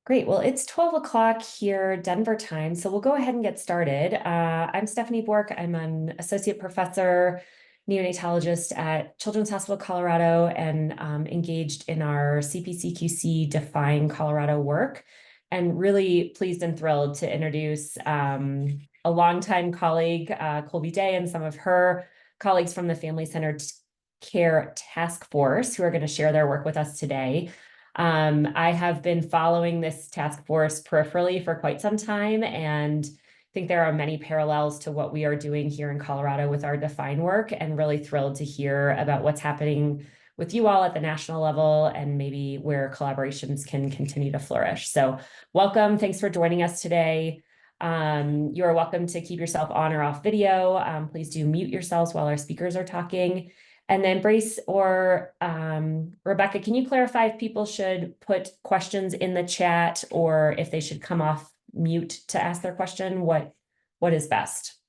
Great. Well, it's 12 o'clock here, Denver time, so we'll go ahead and get started. I'm Stephanie Bork. I'm an associate professor, neonatologist at Children's Hospital Colorado, and engaged in our CPCQC Define Colorado work. And really pleased and thrilled to introduce a longtime colleague, Colby Day, and some of her colleagues from the Family Centered Care Task Force, who are going to share their work with us today. I have been following this task force peripherally for quite some time, and think there are many parallels to what we are doing here in Colorado with our Define work, and really thrilled to hear about what's happening with you all at the national level and maybe where collaborations can continue to flourish. So welcome. Thanks for joining us today. You are welcome to keep yourself on or off video. Please do mute yourselves while our speakers are talking. And then Brace or Rebecca, can you clarify if people should put questions in the chat or if they should come off mute to ask their question? What is best?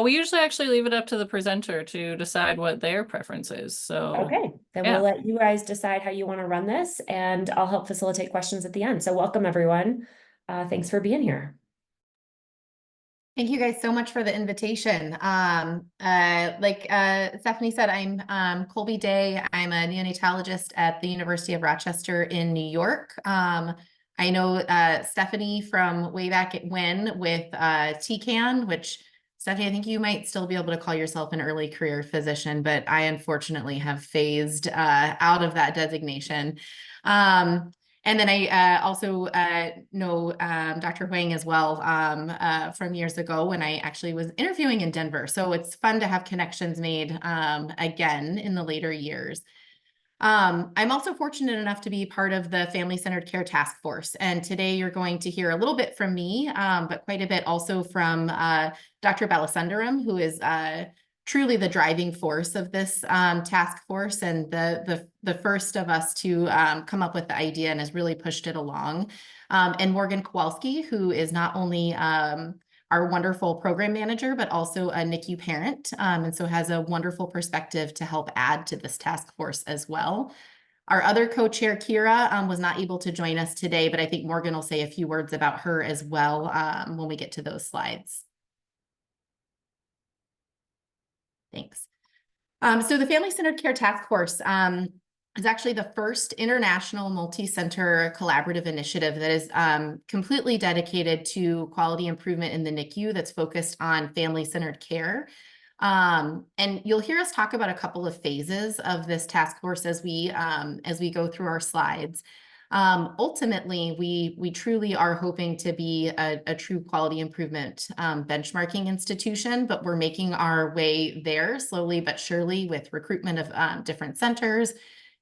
We usually actually leave it up to the presenter to decide what their preference is. So Okay, then yeah. we'll let you guys decide how you want to run this, and I'll help facilitate questions at the end. So welcome, everyone. Thanks for being here. Thank you guys so much for the invitation. Like Stephanie said, I'm Colby Day. I'm a neonatologist at the University of Rochester in New York. I know Stephanie from way back when with TCAN, which Stephanie, I think you might still be able to call yourself an early career physician, but I unfortunately have phased out of that designation. And then I also know Dr. Huang as well from years ago when I actually was interviewing in Denver. So it's fun to have connections made again in the later years. I'm also fortunate enough to be part of the Family Centered Care Task Force. And today you're going to hear a little bit from me, but quite a bit also from Dr. Balasundaram, who is truly the driving force of this task force and the first of us to come up with the idea and has really pushed it along. And Morgan Kowalski, who is not only our wonderful program manager, but also a NICU parent, and so has a wonderful perspective to help add to this task force as well. Our other co-chair, Kira, was not able to join us today, but I think Morgan will say a few words about her as well when we get to those slides. Thanks. So the Family Centered Care Task Force is actually the first international multi-center collaborative initiative that is completely dedicated to quality improvement in the NICU that's focused on family-centered care. And you'll hear us talk about a couple of phases of this task force as we go through our slides. Ultimately, we truly are hoping to be a true quality improvement benchmarking institution, but we're making our way there slowly but surely with recruitment of different centers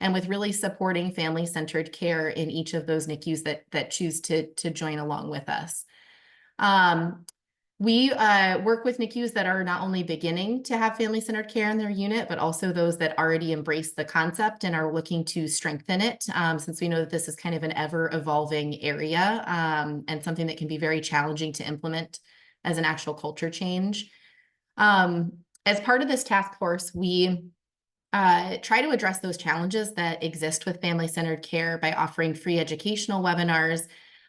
and with really supporting family-centered care in each of those NICUs that choose to join along with us. We work with NICUs that are not only beginning to have family-centered care in their unit, but also those that already embrace the concept and are looking to strengthen it, since we know that this is kind of an ever-evolving area and something that can be very challenging to implement as an actual culture change. As part of this task force, we try to address those challenges that exist with family-centered care by offering free educational webinars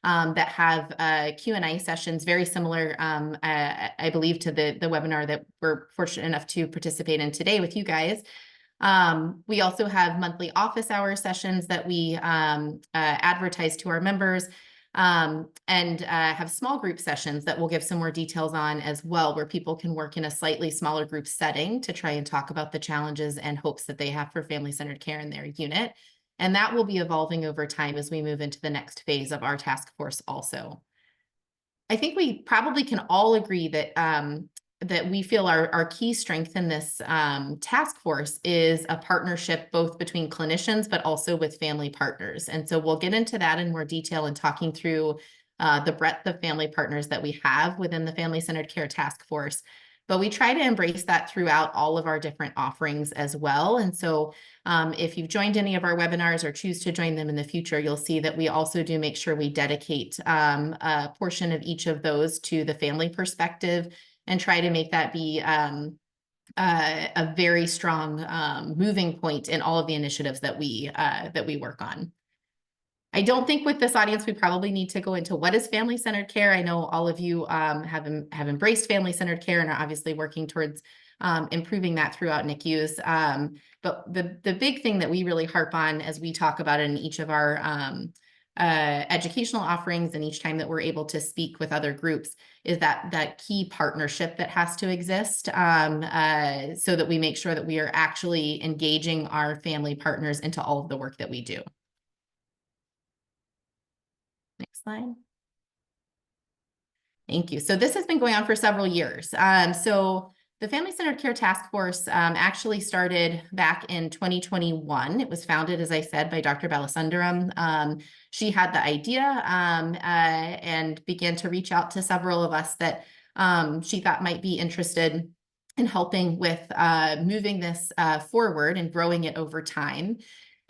that have Q&A sessions very similar, I believe, to the webinar that we're fortunate enough to participate in today with you guys. We also have monthly office hour sessions that we advertise to our members, and have small group sessions that we'll give some more details on as well, where people can work in a slightly smaller group setting to try and talk about the challenges and hopes that they have for family-centered care in their unit. And that will be evolving over time as we move into the next phase of our task force also. I think we probably can all agree that that we feel our key strength in this task force is a partnership both between clinicians, but also with family partners. And so we'll get into that in more detail in talking through the breadth of family partners that we have within the Family-Centered Care Task Force. But we try to embrace that throughout all of our different offerings as well. And so if you've joined any of our webinars or choose to join them in the future, you'll see that we also do make sure we dedicate a portion of each of those to the family perspective and try to make that be a very strong moving point in all of the initiatives that we work on. I don't think with this audience, we probably need to go into what is family-centered care. I know all of you have embraced family-centered care and are obviously working towards improving that throughout NICUs. But the big thing that we really harp on as we talk about it in each of our educational offerings and each time that we're able to speak with other groups is that key partnership that has to exist so that we make sure that we are actually engaging our family partners into all of the work that we do. Next slide. Thank you. So this has been going on for several years. So the Family-Centered Care Task Force actually started back in 2021. It was founded, as I said, by Dr. Balasundaram. She had the idea and began to reach out to several of us that she thought might be interested in helping with moving this forward and growing it over time.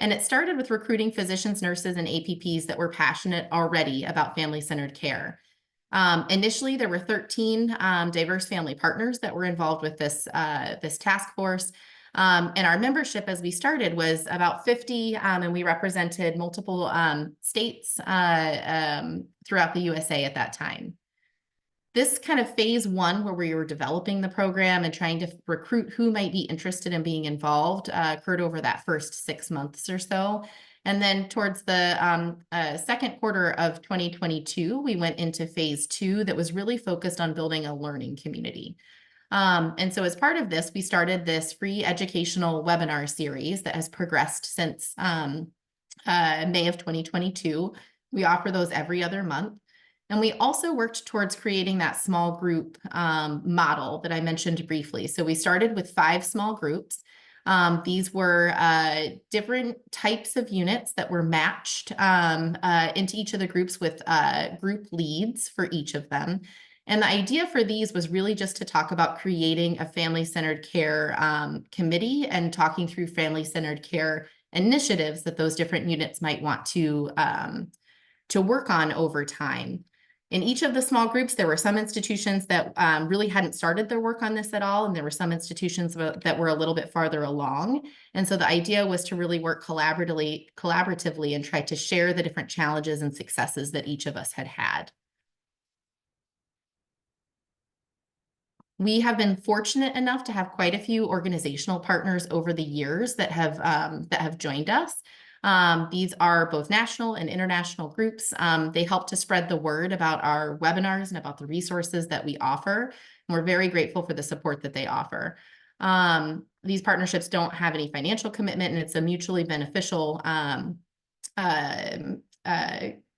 And it started with recruiting physicians, nurses, and APPs that were passionate already about family-centered care. Initially, there were 13 diverse family partners that were involved with this task force. And our membership as we started was about 50, and we represented multiple states throughout the USA at that time. This kind of phase one, where we were developing the program and trying to recruit who might be interested in being involved, occurred over that first 6 months or so. And then towards the second quarter of 2022, we went into phase two that was really focused on building a learning community. And so as part of this, we started this free educational webinar series that has progressed since May of 2022. We offer those every other month. And we also worked towards creating that small group model that I mentioned briefly. So we started with 5 small groups. These were different types of units that were matched into each of the groups with group leads for each of them. And the idea for these was really just to talk about creating a family-centered care committee and talking through family-centered care initiatives that those different units might want to work on over time. In each of the small groups, there were some institutions that really hadn't started their work on this at all, and there were some institutions that were a little bit farther along. And so the idea was to really work collaboratively and try to share the different challenges and successes that each of us had had. We have been fortunate enough to have quite a few organizational partners over the years that have joined us. These are both national and international groups. They help to spread the word about our webinars and about the resources that we offer. And we're very grateful for the support that they offer. These partnerships don't have any financial commitment, and it's a mutually beneficial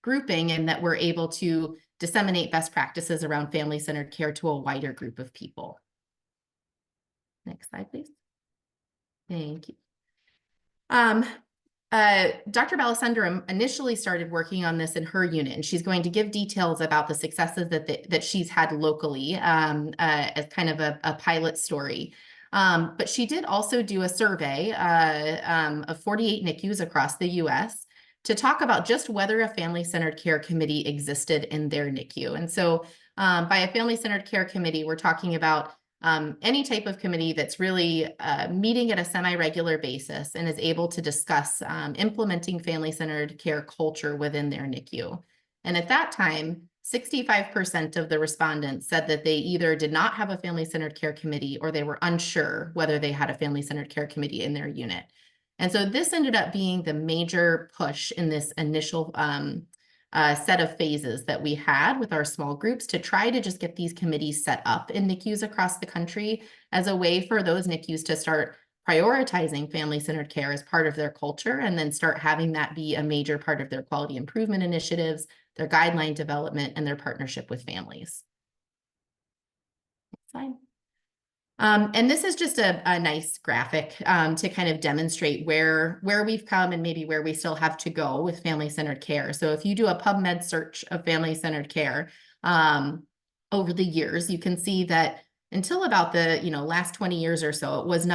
grouping in that we're able to disseminate best practices around family-centered care to a wider group of people. Next slide, please. Thank you. Dr. Balasundaram initially started working on this in her unit, and she's going to give details about the successes that she's had locally as kind of a pilot story. But she did also do a survey of 48 NICUs across the US to talk about just whether a family-centered care committee existed in their NICU. And so by a family-centered care committee, we're talking about any type of committee that's really meeting at a semi-regular basis and is able to discuss implementing family-centered care culture within their NICU. And at that time, 65% of the respondents said that they either did not have a family-centered care committee or they were unsure whether they had a family-centered care committee in their unit. And so this ended up being the major push in this initial set of phases that we had with our small groups to try to just get these committees set up in NICUs across the country as a way for those NICUs to start prioritizing family-centered care as part of their culture and then start having that be a major part of their quality improvement initiatives, their guideline development, and their partnership with families. Next slide. And this is just a nice graphic to kind of demonstrate where we've come and maybe where we still have to go with family-centered care. So if you do a PubMed search of family-centered care over the years, you can see that until about the last 20 years or so, it was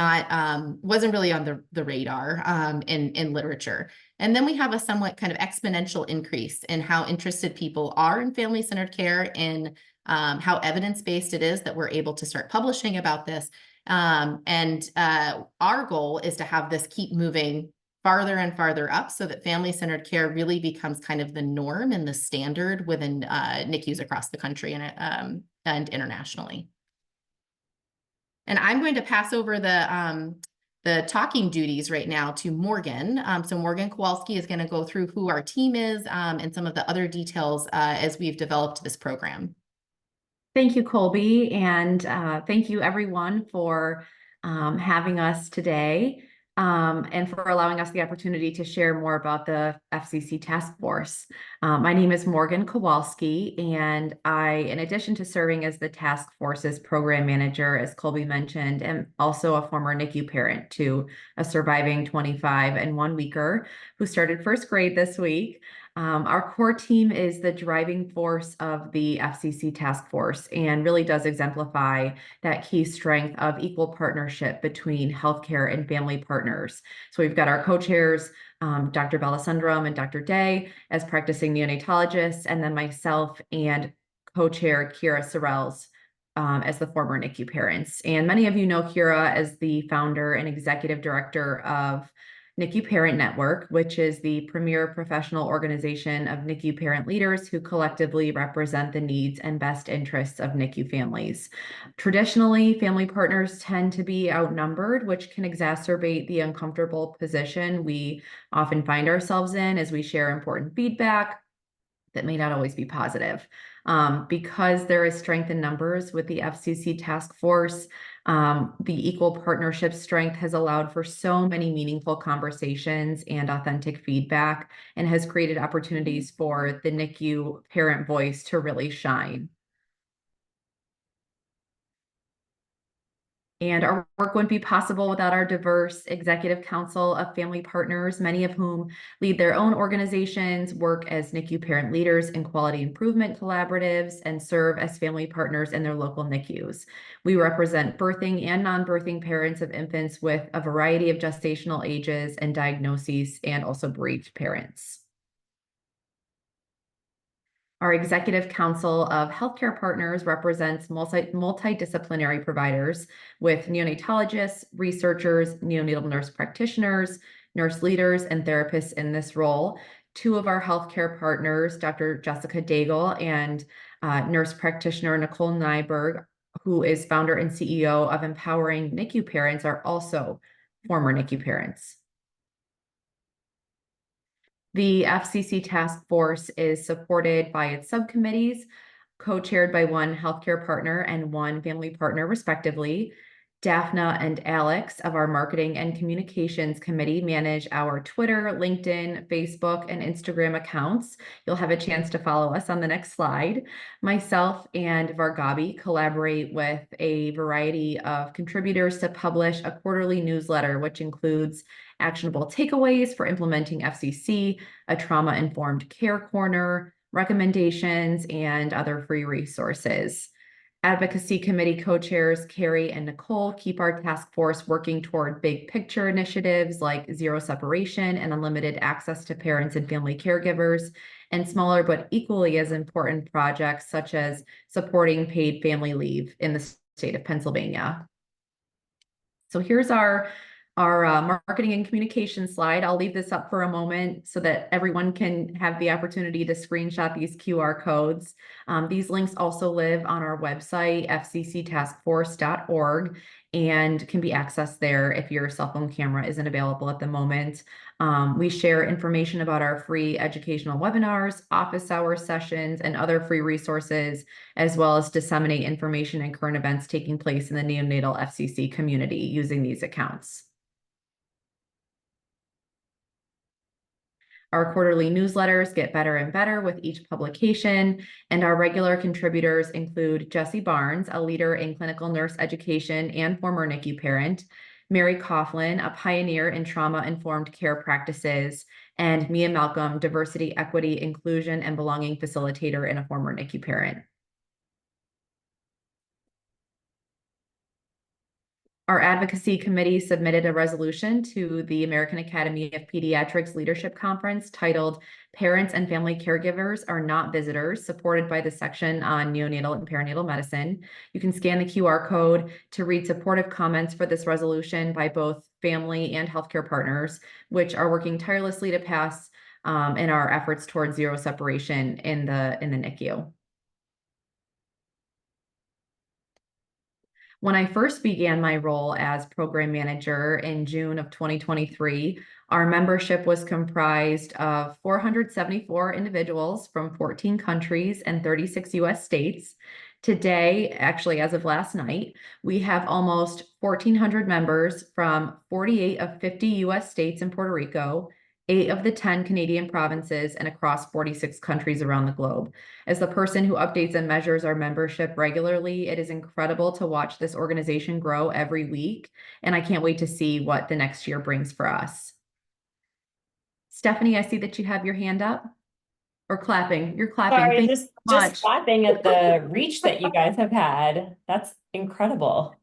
wasn't really on the radar in literature. And then we have a somewhat kind of exponential increase in how interested people are in family-centered care, in how evidence-based it is that we're able to start publishing about this. And our goal is to have this keep moving farther and farther up so that family-centered care really becomes kind of the norm and the standard within NICUs across the country and internationally. And I'm going to pass over the talking duties right now to Morgan. So Morgan Kowalski is going to go through who our team is and some of the other details as we've developed this program. Thank you, Colby, and thank you everyone for having us today and for allowing us the opportunity to share more about the FCC Task Force. My name is Morgan Kowalski, and I, in addition to serving as the Task Force's program manager, as Colby mentioned, am also a former NICU parent to a surviving 25 and 1 weeker who started first grade this week. Our core team is the driving force of the FCC Task Force and really does exemplify that key strength of equal partnership between healthcare and family partners. So we've got our co-chairs, Dr. Ballasundram and Dr. Day as practicing neonatologists, and then myself and co-chair Kira Sorrells as the former NICU parents. And many of you know Kira as the founder and executive director of NICU Parent Network, which is the premier professional organization of NICU parent leaders who collectively represent the needs and best interests of NICU families. Traditionally, family partners tend to be outnumbered, which can exacerbate the uncomfortable position we often find ourselves in as we share important feedback that may not always be positive. Because there is strength in numbers with the FCC Task Force, the equal partnership strength has allowed for so many meaningful conversations and authentic feedback and has created opportunities for the NICU parent voice to really shine. And our work wouldn't be possible without our diverse executive council of family partners, many of whom lead their own organizations, work as NICU parent leaders in quality improvement collaboratives, and serve as family partners in their local NICUs. We represent birthing and non-birthing parents of infants with a variety of gestational ages and diagnoses, and also bereaved parents. Our Executive Council of Healthcare Partners represents multidisciplinary providers with neonatologists, researchers, neonatal nurse practitioners, nurse leaders, and therapists in this role. Two of our healthcare partners, Dr. Jessica Daigle and nurse practitioner Nicole Nyberg, who is founder and CEO of Empowering NICU Parents, are also former NICU parents. The FCC Task Force is supported by its subcommittees, co-chaired by one healthcare partner and one family partner, respectively. Daphna and Alex of our Marketing and Communications Committee manage our Twitter, LinkedIn, Facebook, and Instagram accounts. You'll have a chance to follow us on the next slide. Myself and Vargabi collaborate with a variety of contributors to publish a quarterly newsletter, which includes actionable takeaways for implementing FCC, a trauma-informed care corner, recommendations, and other free resources. Advocacy Committee co-chairs Carrie and Nicole keep our task force working toward big picture initiatives like zero separation and unlimited access to parents and family caregivers, and smaller but equally as important projects such as supporting paid family leave in the state of Pennsylvania. So here's our marketing and communication slide. I'll leave this up for a moment so that everyone can have the opportunity to screenshot these QR codes. These links also live on our website, fcctaskforce.org, and can be accessed there if your cell phone camera isn't available at the moment. We share information about our free educational webinars, office hour sessions, and other free resources, as well as disseminate information and current events taking place in the neonatal FCC community using these accounts. Our quarterly newsletters get better and better with each publication, and our regular contributors include Jessie Barnes, a leader in clinical nurse education and former NICU parent, Mary Coughlin, a pioneer in trauma-informed care practices, and Mia Malcolm, diversity, equity, inclusion, and belonging facilitator and a former NICU parent. Our advocacy committee submitted a resolution to the American Academy of Pediatrics Leadership Conference titled Parents and Family Caregivers Are Not Visitors, supported by the section on neonatal and perinatal medicine. You can scan the QR code to read supportive comments for this resolution by both family and healthcare partners, which are working tirelessly to pass in our efforts towards zero separation in the NICU. When I first began my role as program manager in June of 2023, our membership was comprised of 474 individuals from 14 countries and 36 US states. Today, actually, as of last night, we have almost 1,400 members from 48 of 50 US states and Puerto Rico, 8 of the 10 Canadian provinces, and across 46 countries around the globe. As the person who updates and measures our membership regularly, it is incredible to watch this organization grow every week, and I can't wait to see what the next year brings for us. Stephanie, I see that you have your hand up or clapping. You're clapping. Sorry, Thank you just so much. clapping at the reach that you guys have had. That's incredible.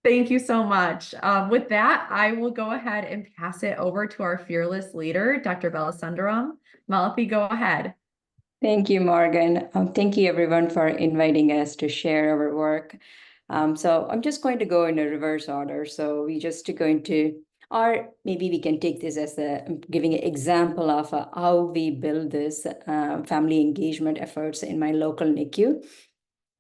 Thank you so much. With that, I will go ahead and pass it over to our fearless leader, Dr. Balasundaram. Malathi, go ahead. Thank you, Morgan. Thank you, everyone, for inviting us to share our work. So I'm just going to go in a reverse order. So we just going to, or maybe we can take this as giving an example of how we build this family engagement efforts in my local NICU.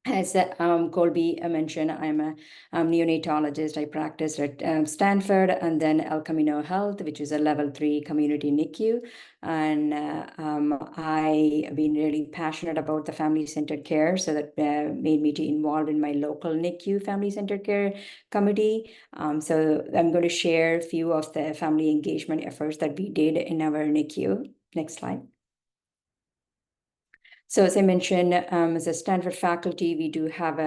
As Colby mentioned, I'm a neonatologist. I practiced at Stanford and then El Camino Health, which is a level 3 community NICU. And I've been really passionate about the family-centered care, so that made me to involved in my local NICU family-centered care committee. So I'm going to share a few of the family engagement efforts that we did in our NICU. Next slide. So as I mentioned, as a Stanford faculty, we do have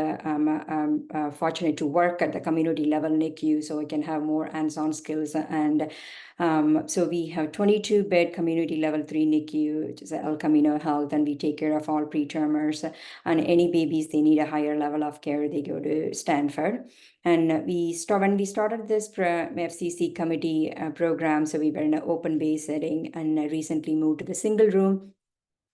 fortunate to work at the community level NICU, so we can have more hands-on skills. And so we have 22-bed community level 3 NICU, which is El Camino Health, and we take care of all pretermers. And any babies, they need a higher level of care, they go to Stanford. And when we started this FCC committee program, so we were in an open-based setting and recently moved to the single room.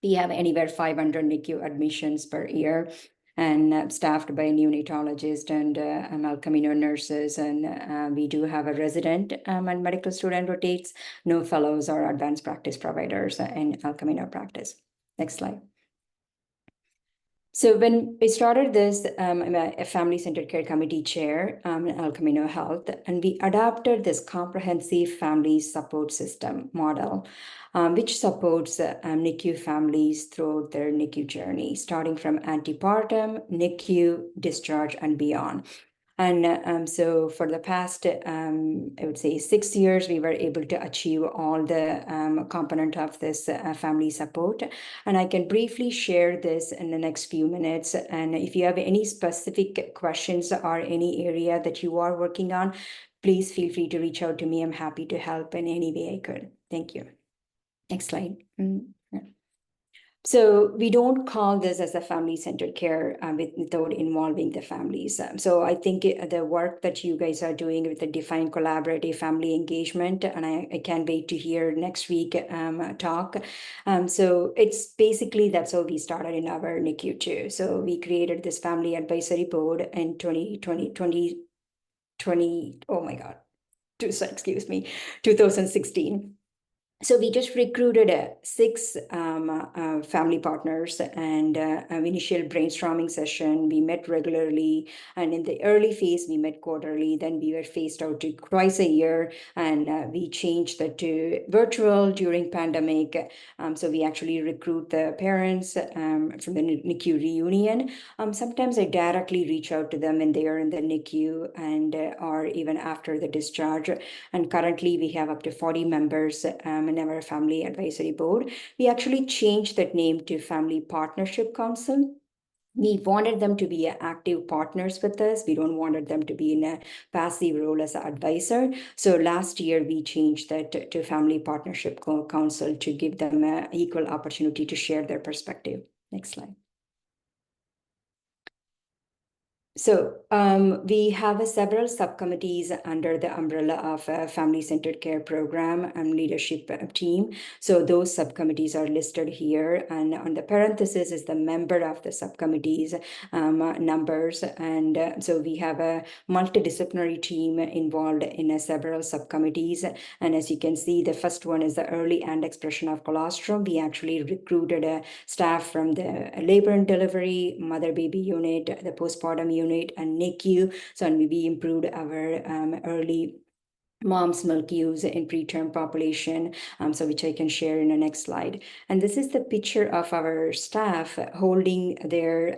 We have anywhere 500 NICU admissions per year and staffed by neonatologists and El Camino nurses. And we do have a resident and medical student rotates, no fellows or advanced practice providers in El Camino practice. Next slide. So when we started this, I'm a family-centered care committee chair in El Camino Health, and we adopted this comprehensive family support system model, which supports NICU families throughout their NICU journey, starting from antepartum, NICU, discharge, and beyond. And so for the past, I would say 6 years, we were able to achieve all the component of this family support. And I can briefly share this in the next few minutes. And if you have any specific questions or any area that you are working on, please feel free to reach out to me. I'm happy to help in any way I could. Thank you. Next slide. So we don't call this as a family-centered care without involving the families. So I think the work that you guys are doing with the defined collaborative family engagement, and I can't wait to hear next week talk. So it's basically, that's how we started in our NICU too. So we created this family advisory board in 2020, oh my God, 2016. So we just recruited 6 family partners and initial brainstorming session. We met regularly, and in the early phase, we met quarterly. Then we were phased out to twice a year, and we changed that to virtual during pandemic. So we actually recruit the parents from the NICU reunion. Sometimes I directly reach out to them when they are in the NICU and or even after the discharge. And currently we have up to 40 members in our family advisory board. We actually changed that name to Family Partnership Council. We wanted them to be active partners with us. We don't wanted them to be in a passive role as an advisor. So last year we changed that to Family Partnership Council to give them an equal opportunity to share their perspective. Next slide. So we have several subcommittees under the umbrella of a family-centered care program and leadership team. So those subcommittees are listed here, and on the parenthesis is the member of the subcommittees numbers. And so we have a multidisciplinary team involved in several subcommittees. And as you can see, the first one is the early and expression of colostrum. We actually recruited staff from the labor and delivery, mother-baby unit, the postpartum unit, and NICU. So and we improved our early mom's milk use in preterm population, so which I can share in the next slide. And this is the picture of our staff holding their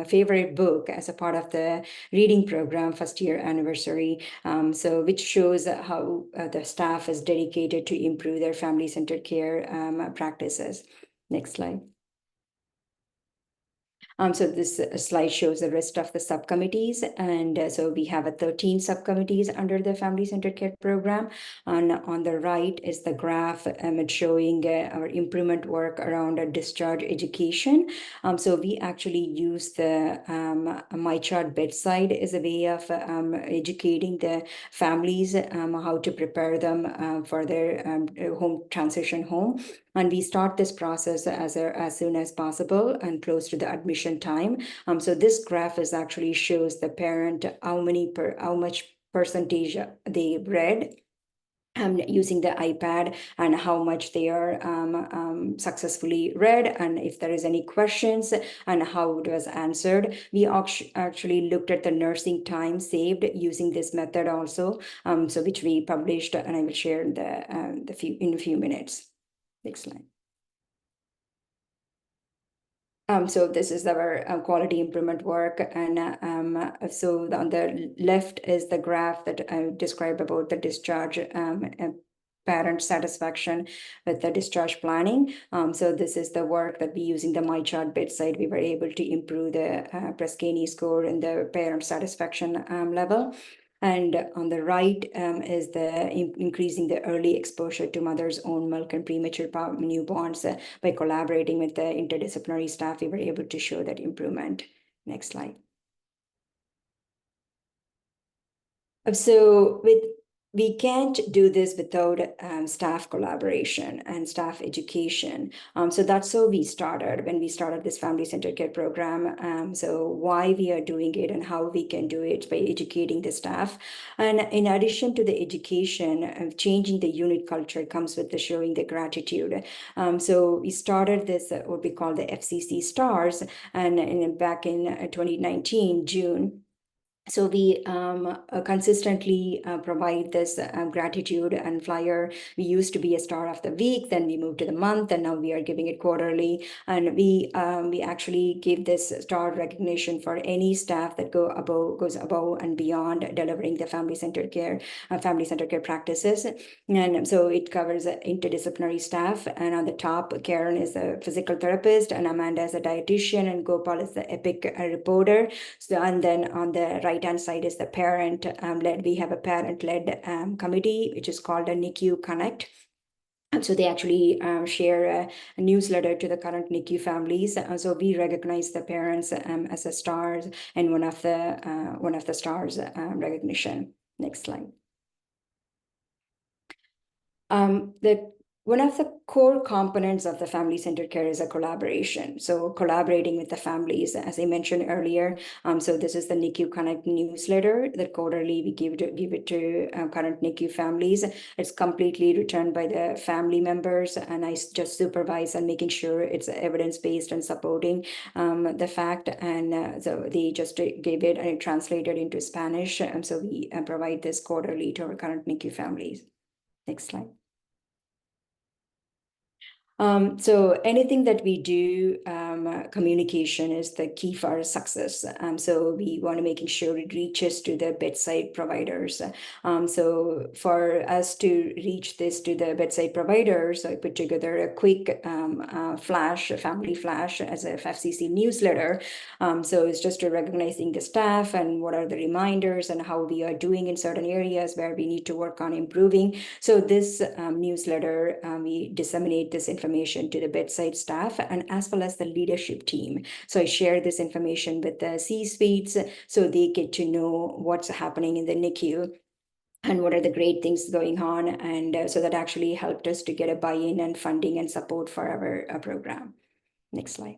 favorite book as a part of the reading program first year anniversary. So which shows how the staff is dedicated to improve their family-centered care practices. Next slide. So this slide shows the rest of the subcommittees, and so we have 13 subcommittees under the family-centered care program. And on the right is the graph showing our improvement work around discharge education. So we actually use the MyChart bedside as a way of educating the families how to prepare them for their home transition home. And we start this process as soon as possible and close to the admission time. So this graph is actually shows the parent how much percentage they read using the iPad, and how much they are successfully read, and if there is any questions and how it was answered. We actually looked at the nursing time saved using this method also, so which we published, and I will share in a few minutes. Next slide. So this is our quality improvement work, and so on the left is the graph that I described about the discharge parent satisfaction with the discharge planning. So this is the work that we using the MyChart bedside. We were able to improve the Press-Ganey score and the parent satisfaction level. And on the right is the increasing the early exposure to mother's own milk and premature newborns. By collaborating with the interdisciplinary staff, we were able to show that improvement. Next slide. So we can't do this without staff collaboration and staff education. So that's how we started when we started this family-centered care program. So why we are doing it and how we can do it by educating the staff. And in addition to the education, changing the unit culture comes with the showing the gratitude. So we started this, what we call the FCC STARS, and back in 2019, June. So we consistently provide this gratitude and flyer. We used to be a star of the week, then we moved to the month, and now we are giving it quarterly. And we actually give this star recognition for any staff that goes above and beyond delivering the family-centered care practices. And so it covers interdisciplinary staff. And on the top, Karen is a physical therapist, and Amanda is a dietitian, and Gopal is the EPIC reporter. So, and then on the right-hand side is the parent led. We have a parent-led committee, which is called a NICU Connect. So they actually share a newsletter to the current NICU families. So we recognize the parents as a stars, and one of the stars recognition. Next slide. One of the core components of the family-centered care is a collaboration. So collaborating with the families, as I mentioned earlier. So this is the NICU Connect newsletter that quarterly we give it to current NICU families. It's completely returned by the family members, and I just supervise and making sure it's evidence-based and supporting the fact. And so they just gave it and it translated into Spanish. So we provide this quarterly to our current NICU families. Next slide. So anything that we do, communication is the key for our success. So we want to making sure it reaches to the bedside providers. So for us to reach this to the bedside providers, I put together a quick family flash as a FCC newsletter. So it's just to recognizing the staff and what are the reminders and how we are doing in certain areas where we need to work on improving. So this newsletter, we disseminate this information information to the bedside staff and as well as the leadership team. So I share this information with the C-suites so they get to know what's happening in the NICU and what are the great things going on. And so that actually helped us to get a buy-in and funding and support for our program. Next slide.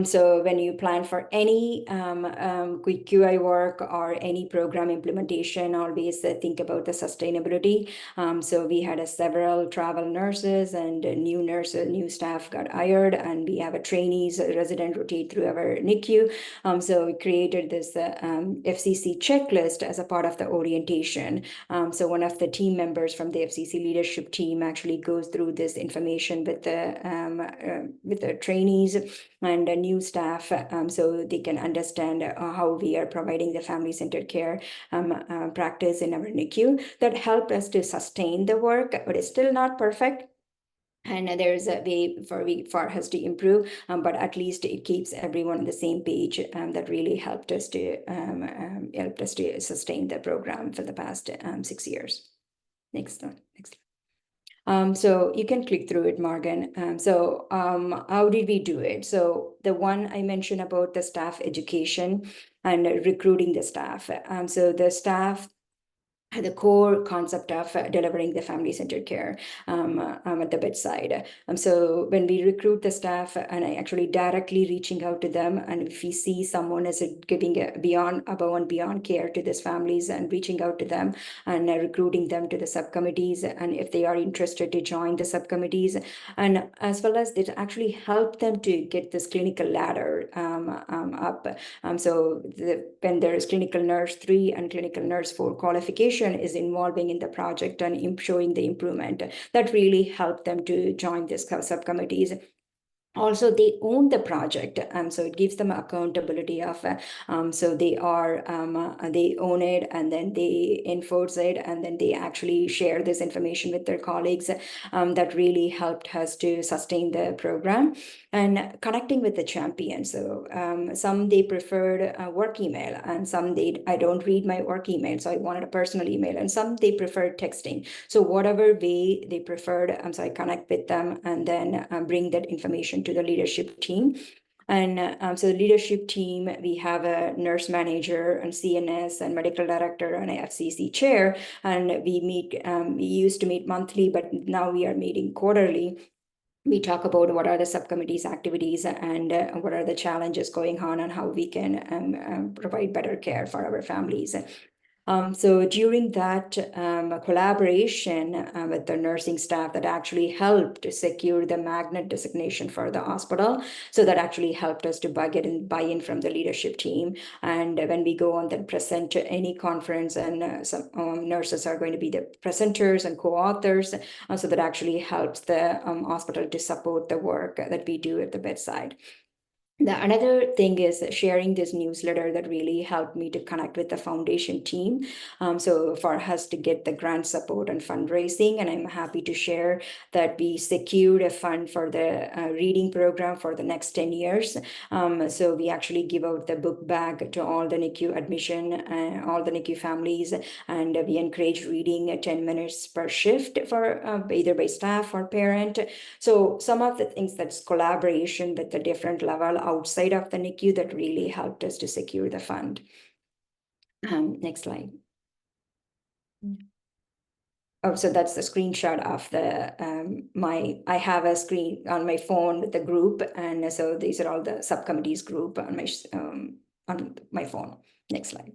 So when you plan for any quick QI work or any program implementation, always think about the sustainability. So we had several travel nurses and new staff got hired, and we have a trainees resident rotate through our NICU. So we created this FCC checklist as a part of the orientation. So one of the team members from the FCC leadership team actually goes through this information with the trainees and new staff, so they can understand how we are providing the family-centered care practice in our NICU. That helped us to sustain the work, but it's still not perfect. And there's a way for us to improve, but at least it keeps everyone on the same page. That really helped us to sustain the program for the past 6 years. Next one. So you can click through it, Morgan. How did we do it? So the one I mentioned about the staff education and recruiting the staff. So the staff, the core concept of delivering the family-centered care at the bedside. So when we recruit the staff, and I actually directly reaching out to them, and if we see someone is giving above and beyond care to these families, and reaching out to them and recruiting them to the subcommittees, and if they are interested to join the subcommittees, and as well as it actually help them to get this clinical ladder up. When there is clinical nurse 3 and clinical nurse 4 qualification is involving in the project and showing the improvement, that really helped them to join these subcommittees. Also, they own the project, so it gives them accountability of, so they own it, and then they enforce it, and then they actually share this information with their colleagues. That really helped us to sustain the program and connecting with the champions. So some they preferred work email, and some I don't read my work email, so I wanted a personal email, and some they preferred texting. So whatever way they preferred, so I connect with them and then bring that information to the leadership team. And so the leadership team, we have a nurse manager and CNS and medical director and a FCC chair, and we meet, we used to meet monthly, but now we are meeting quarterly. We talk about what are the subcommittees activities and what are the challenges going on and how we can provide better care for our families. So during that collaboration with the nursing staff, that actually helped to secure the magnet designation for the hospital. So that actually helped us to get buy-in from the leadership team. And when we go on then present to any conference, and some nurses are going to be the presenters and co-authors, so that actually helps the hospital to support the work that we do at the bedside. Another thing is sharing this newsletter that really helped me to connect with the foundation team. So for us to get the grant support and fundraising, and I'm happy to share that we secured a fund for the reading program for the next 10 years. So we actually give out the book bag to all the NICU admission, all the NICU families, and we encourage reading 10 minutes per shift for either by staff or parent. So some of the things that's collaboration with the different level outside of the NICU that really helped us to secure the fund. Next slide. Oh, so that's the screenshot of the I have a screen on my phone with the group, and so these are all the subcommittees group on my phone. Next slide.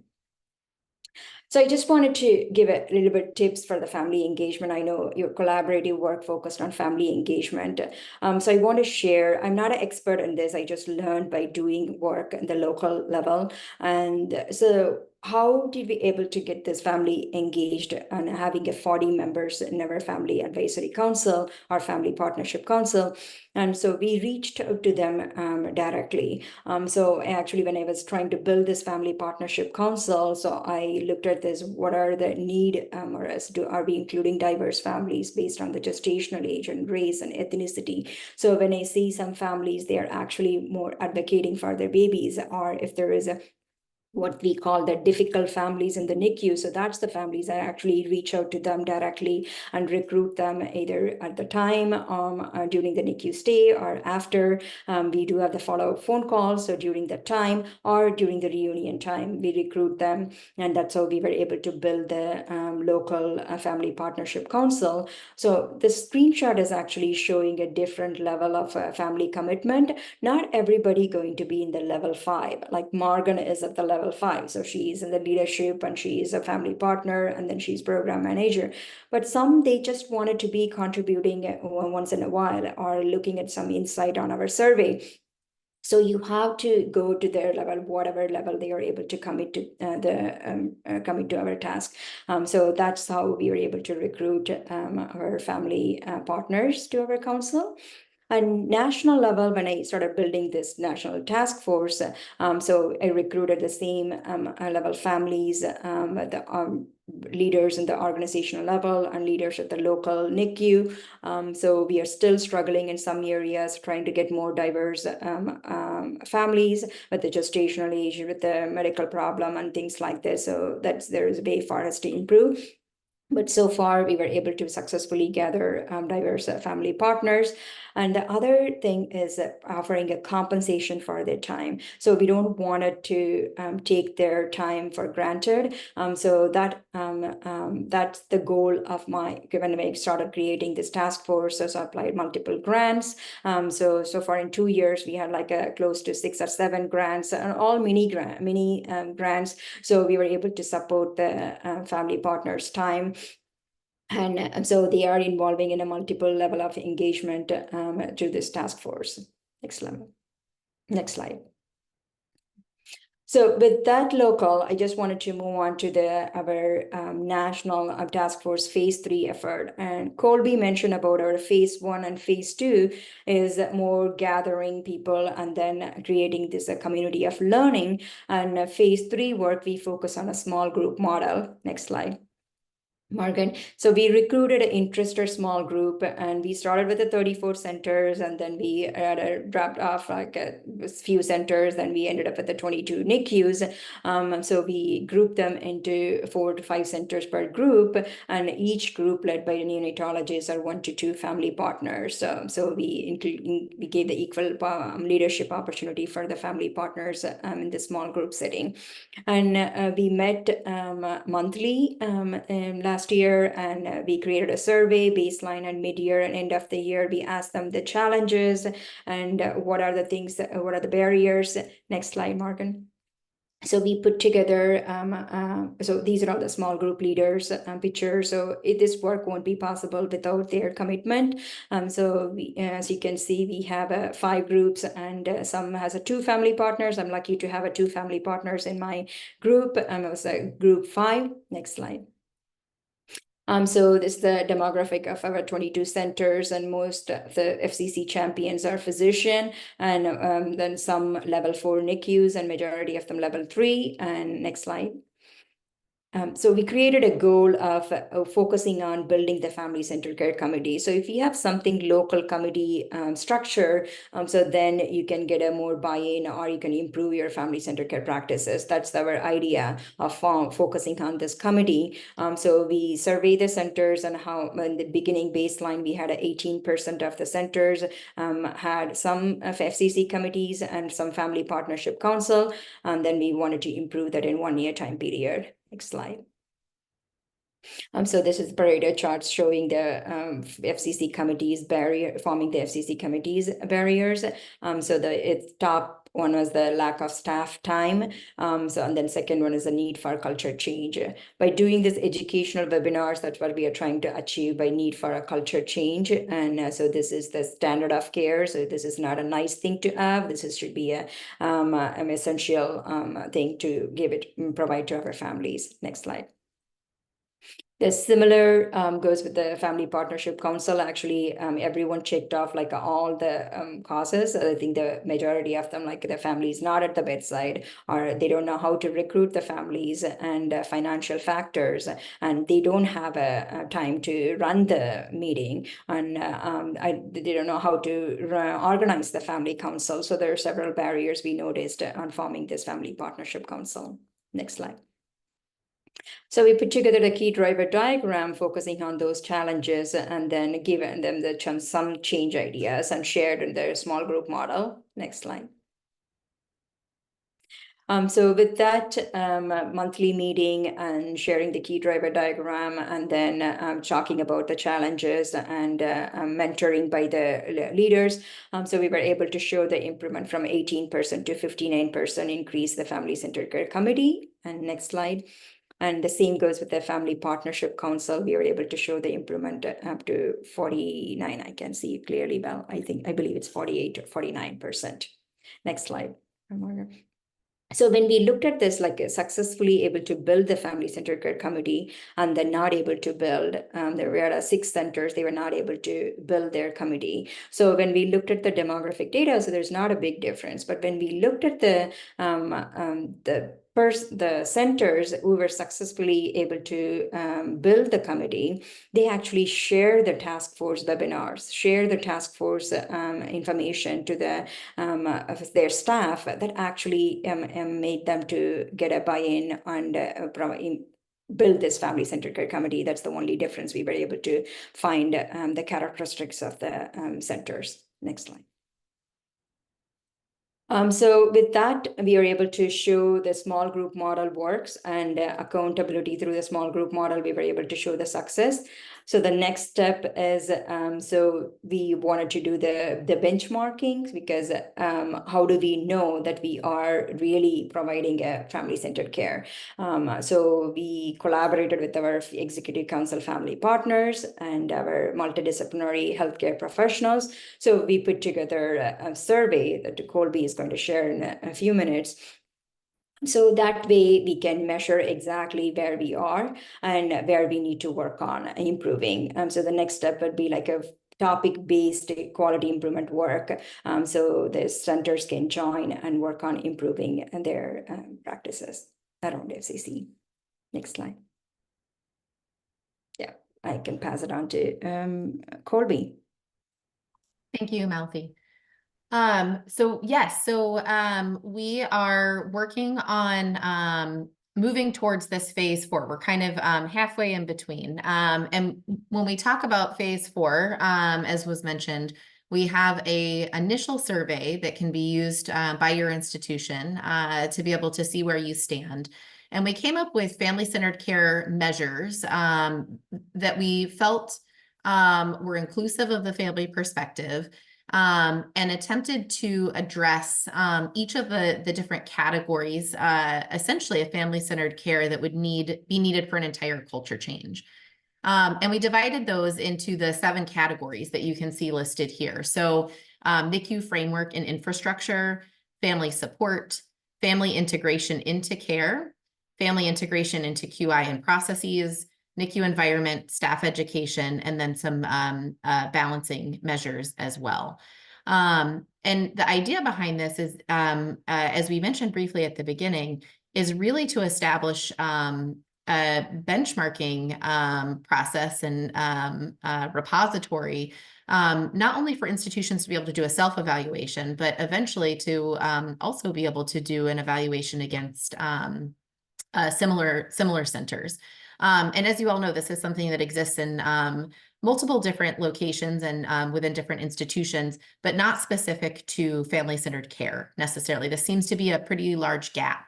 So I just wanted to give a little bit tips for the family engagement. I know your collaborative work focused on family engagement. So I want to share, I'm not an expert in this. I just learned by doing work at the local level. And so how did we able to get this family engaged and having 40 members in our family advisory council or family partnership council? And so we reached out to them directly. So actually, when I was trying to build this family partnership council, so I looked at this, what are the need, are we including diverse families based on the gestational age and race and ethnicity? So when I see some families, they are actually more advocating for their babies, or if there is what we call the difficult families in the NICU. So that's the families that actually reach out to them directly and recruit them either at the time during the NICU stay or after. We do have the follow-up phone calls. So during the time or during the reunion time, we recruit them. And that's how we were able to build the local family partnership council. So the screenshot is actually showing a different level of family commitment. Not everybody going to be in the level 5, like Morgan is at the level 5. So she's in the leadership and she's a family partner and then she's program manager. But some, they just wanted to be contributing once in a while or looking at some insight on our survey. So you have to go to their level, whatever level they are able to commit to commit to our task. So that's how we were able to recruit our family partners to our council. And national level, when I started building this national task force, so I recruited the same level families, the leaders in the organizational level and leaders at the local NICU. So we are still struggling in some areas, trying to get more diverse families with the gestational age, with the medical problem and things like this. So there is way for us to improve. But so far, we were able to successfully gather diverse family partners. And the other thing is offering a compensation for their time. So we don't want it to take their time for granted. So that's the goal of when I started creating this task force. So I applied multiple grants. So far in 2 years, we had like close to 6 or 7 grants, and all mini grants. So we were able to support the family partners' time. And so they are involving in a multiple level of engagement to this task force. Next slide. So with that local, I just wanted to move on to our national task force phase 3 effort. And Colby mentioned about our phase 1 and phase 2 is more gathering people and then creating this community of learning. And phase 3 work, we focus on a small group model. Next slide. Morgan. So we recruited an interested small group and we started with the 34 centers and then we dropped off like a few centers and we ended up with the 22 NICUs. So we grouped them into 4 to 5 centers per group and each group led by a neonatologist or 1 to 2 family partners. So we gave the equal leadership opportunity for the family partners in the small group setting. And we met monthly last year, and we created a survey, baseline and mid-year and end of the year. We asked them the challenges and what are the barriers. Next slide, Morgan. So we put together, so these are all the small group leaders pictures. So this work won't be possible without their commitment. So as you can see, we have 5 groups and some has 2 family partners. I'm lucky to have 2 family partners in my group. It was group 5. Next slide. So this is the demographic of our 22 centers, and most of the FCC champions are physician, and then some level 4 NICUs, and majority of them level 3. And next slide. So we created a goal of focusing on building the family-centered care committee. So if you have something local committee structure, so then you can get a more buy-in or you can improve your family-centered care practices. That's our idea of focusing on this committee. So we survey the centers and how in the beginning baseline, we had 18% of the centers had some of FCC committees and some family partnership council. And then we wanted to improve that in 1 year time period. Next slide. So this is Pareto charts showing the FCC committees forming the FCC committees barriers. So the top one was the lack of staff time. And then second one is the need for culture change. By doing this educational webinars, that's what we are trying to achieve by need for a culture change. And so this is the standard of care. So this is not a nice thing to have. This should be an essential thing to provide to our families. Next slide. The similar goes with the Family Partnership Council. Actually, everyone checked off like all the causes. I think the majority of them, like the family is not at the bedside, or they don't know how to recruit the families, and financial factors, and they don't have a time to run the meeting, and they don't know how to organize the family council. So there are several barriers we noticed on forming this Family Partnership Council. Next slide. So we put together the key driver diagram focusing on those challenges, and then given them some change ideas and shared in their small group model. Next slide. So with that monthly meeting and sharing the key driver diagram, and then talking about the challenges and mentoring by the leaders, so we were able to show the improvement from 18% to 59% increase the family-centered care committee. And next slide. And the same goes with the Family Partnership Council. We were able to show the improvement up to 49. I can see it clearly. Well, I believe it's 48 or 49%. Next slide. So when we looked at this, like successfully able to build the family-centered care committee, and then not able to build, there were 6 centers, they were not able to build their committee. So when we looked at the demographic data, so there's not a big difference. But when we looked at the centers who were successfully able to build the committee, they actually share the task force webinars, share the task force information to of their staff, that actually made them to get a buy-in and build this family-centered care committee. That's the only difference. We were able to find the characteristics of the centers. Next slide. So with that, we are able to show the small group model works, and accountability through the small group model, we were able to show the success. So the next step is, so we wanted to do the benchmarking, because how do we know that we are really providing a family-centered care? So we collaborated with our Executive Council family partners and our multidisciplinary healthcare professionals. So we put together a survey that Colby is going to share in a few minutes. So that way we can measure exactly where we are and where we need to work on improving. So the next step would be like a topic-based quality improvement work. So the centers can join and work on improving their practices around FCC. Next slide. Yeah, I can pass it on to Colby. Thank you, Malfi. So yes, we are working on moving towards this phase 4. We're kind of halfway in between. And when we talk about phase 4, as was mentioned, we have a initial survey that can be used by your institution to be able to see where you stand. And we came up with family-centered care measures that we felt were inclusive of the family perspective, and attempted to address each of the different categories, essentially a family-centered care that would be needed for an entire culture change. And we divided those into the 7 categories that you can see listed here. So NICU framework and infrastructure, family support, family integration into care, family integration into QI and processes, NICU environment, staff education, and then some balancing measures as well. And the idea behind this is, as we mentioned briefly at the beginning, is really to establish a benchmarking process and repository, not only for institutions to be able to do a self-evaluation, but eventually to also be able to do an evaluation against similar centers. And as you all know, this is something that exists in multiple different locations and within different institutions, but not specific to family-centered care necessarily. This seems to be a pretty large gap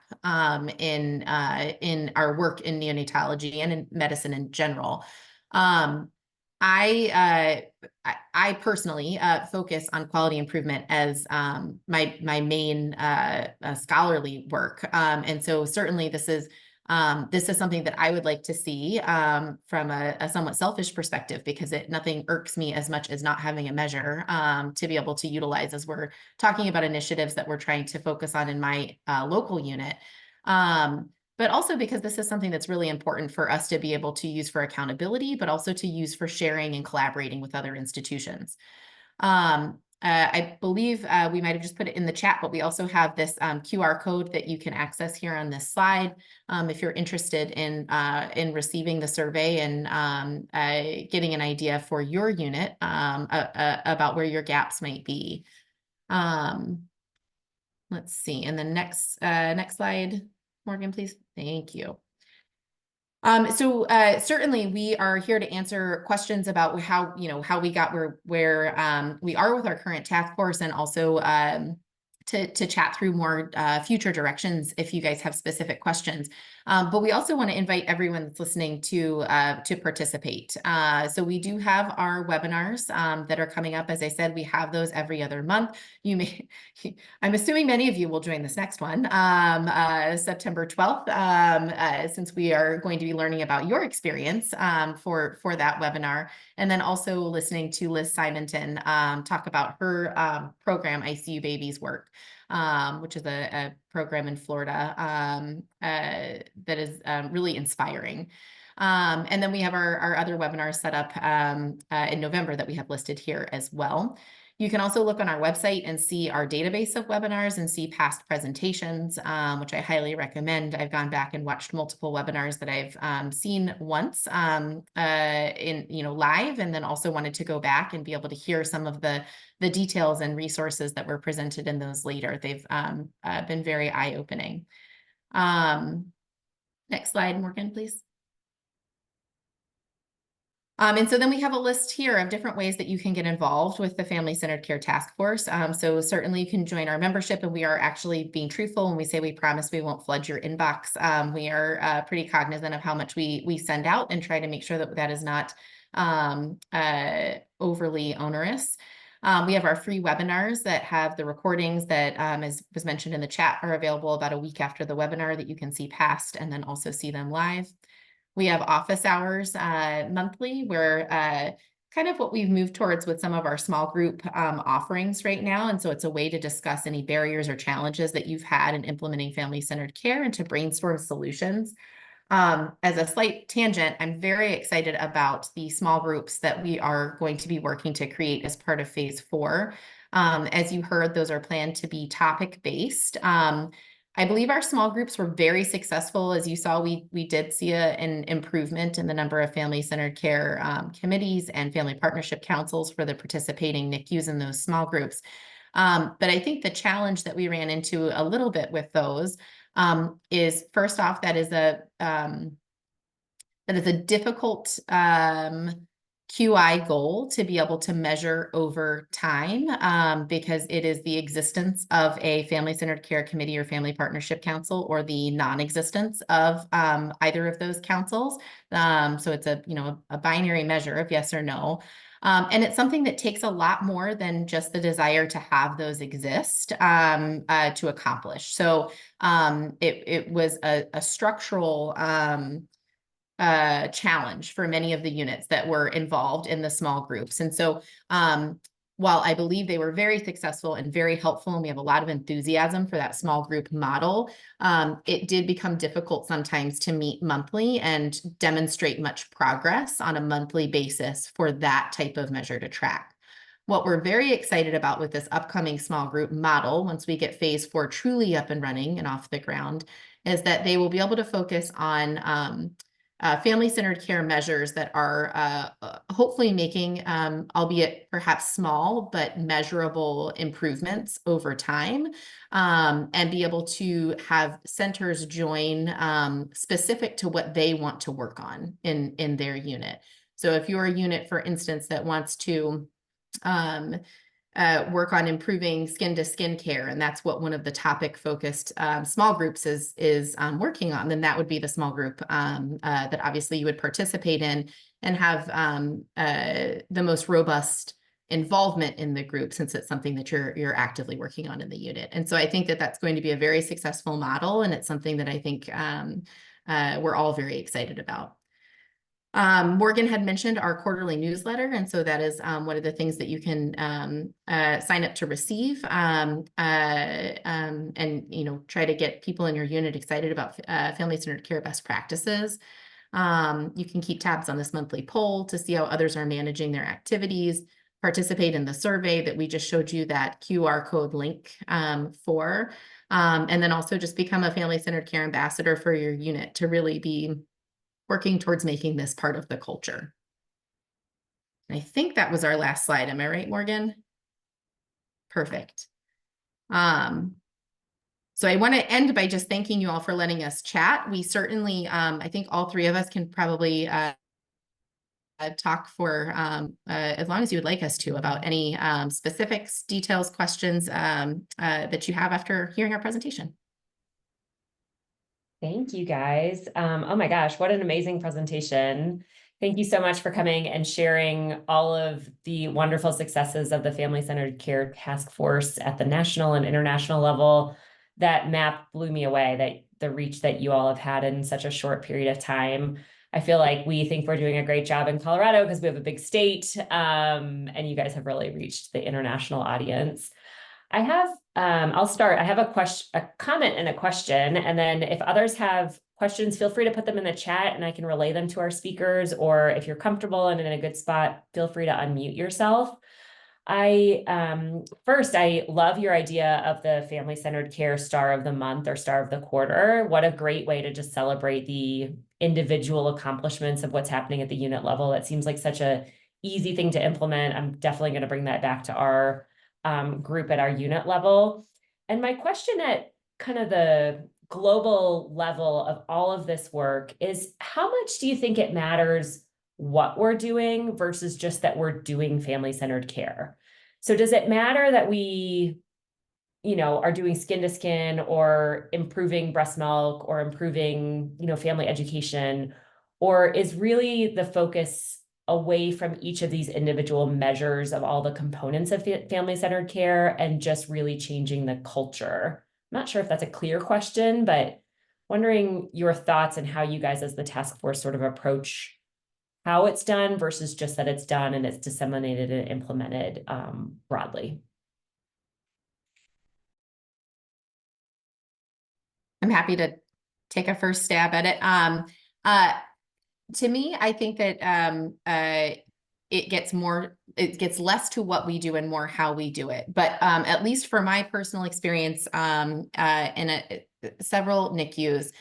in our work in neonatology and in medicine in general. I personally focus on quality improvement as my main scholarly work, and so certainly this is something that I would like to see from a somewhat selfish perspective, because nothing irks me as much as not having a measure to be able to utilize as we're talking about initiatives that we're trying to focus on in my local unit. but also because this is something that's really important for us to be able to use for accountability, but also to use for sharing and collaborating with other institutions. I believe we might have just put it in the chat, but we also have this QR code that you can access here on this slide if you're interested in receiving the survey and getting an idea for your unit about where your gaps might be. Let's see, and the next slide, Morgan, please. Thank you. Certainly we are here to answer questions about how we got where we are with our current task force, and also to chat through more future directions if you guys have specific questions. But we also want to invite everyone that's listening to participate. So we do have our webinars that are coming up. As I said, we have those every other month. I'm assuming many of you will join this next one, September 12th, since we are going to be learning about your experience for that webinar. And then also listening to Liz Simonton talk about her program, ICU Babies Work, which is a program in Florida that is really inspiring. And then we have our other webinars set up in November that we have listed here as well. You can also look on our website and see our database of webinars and see past presentations, which I highly recommend. I've gone back and watched multiple webinars that I've seen once in live, and then also wanted to go back and be able to hear some of the details and resources that were presented in those later. They've been very eye-opening. Next slide, Morgan, please. And so then we have a list here of different ways that you can get involved with the Family-Centered Care Task Force. So certainly you can join our membership, and we are actually being truthful when we say we promise we won't flood your inbox. We are pretty cognizant of how much we send out and try to make sure that that is not overly onerous. We have our free webinars that have the recordings that, as was mentioned in the chat, are available about a week after the webinar that you can see past and then also see them live. We have office hours monthly, where kind of what we've moved towards with some of our small group offerings right now. And so it's a way to discuss any barriers or challenges that you've had in implementing family-centered care and to brainstorm solutions. As a slight tangent, I'm very excited about the small groups that we are going to be working to create as part of phase 4. As you heard, those are planned to be topic-based. I believe our small groups were very successful. As you saw, we did see an improvement in the number of family-centered care committees and family partnership councils for the participating NICUs in those small groups. But I think the challenge that we ran into a little bit with those is, first off, that is a difficult QI goal to be able to measure over time, because it is the existence of a family-centered care committee or family partnership council, or the non-existence of either of those councils. So it's a binary measure of yes or no. And it's something that takes a lot more than just the desire to have those exist to accomplish. So it was a structural challenge for many of the units that were involved in the small groups. And so while I believe they were very successful and very helpful, and we have a lot of enthusiasm for that small group model, it did become difficult sometimes to meet monthly and demonstrate much progress on a monthly basis for that type of measure to track. What we're very excited about with this upcoming small group model, once we get phase 4 truly up and running and off the ground, is that they will be able to focus on family-centered care measures that are hopefully making, albeit perhaps small, but measurable improvements over time, and be able to have centers join specific to what they want to work on in their unit. So if you're a unit, for instance, that wants to work on improving skin-to-skin care, and that's what one of the topic-focused small groups is working on, then that would be the small group that obviously you would participate in and have the most robust involvement in the group, since it's something that you're actively working on in the unit. And so I think that that's going to be a very successful model, and it's something that I think we're all very excited about. Morgan had mentioned our quarterly newsletter, and so that is one of the things that you can sign up to receive, and try to get people in your unit excited about family-centered care best practices. You can keep tabs on this monthly poll to see how others are managing their activities, participate in the survey that we just showed you that QR code link for, and then also just become a family-centered care ambassador for your unit to really be working towards making this part of the culture. And I think that was our last slide. Am I right, Morgan? Perfect. So I want to end by just thanking you all for letting us chat. We certainly, I think all three of us can probably talk for as long as you would like us to about any specifics, details, questions that you have after hearing our presentation. Thank you guys. Oh my gosh, what an amazing presentation. Thank you so much for coming and sharing all of the wonderful successes of the Family-Centered Care Task Force at the national and international level. That map blew me away, that the reach that you all have had in such a short period of time. I feel like we think we're doing a great job in Colorado because we have a big state, and you guys have really reached the international audience. I have, I'll start. I have a comment and a question, and then if others have questions, feel free to put them in the chat and I can relay them to our speakers, or if you're comfortable and in a good spot, feel free to unmute yourself. First, I love your idea of the family-centered care star of the month or star of the quarter. What a great way to just celebrate the individual accomplishments of what's happening at the unit level. That seems like such a easy thing to implement. I'm definitely going to bring that back to our group at our unit level. And my question at kind of the global level of all of this work is, how much do you think it matters what we're doing versus just that we're doing family-centered care? So does it matter that we, are doing skin to skin or improving breast milk or improving, family education? Or is really the focus away from each of these individual measures of all the components of family-centered care and just really changing the culture? I'm not sure if that's a clear question, but wondering your thoughts and how you guys as the task force sort of approach how it's done versus just that it's done and it's disseminated and implemented broadly. I'm happy to take a first stab at it. To me, I think that it gets less to what we do and more how we do it. But at least for my personal experience in several NICUs,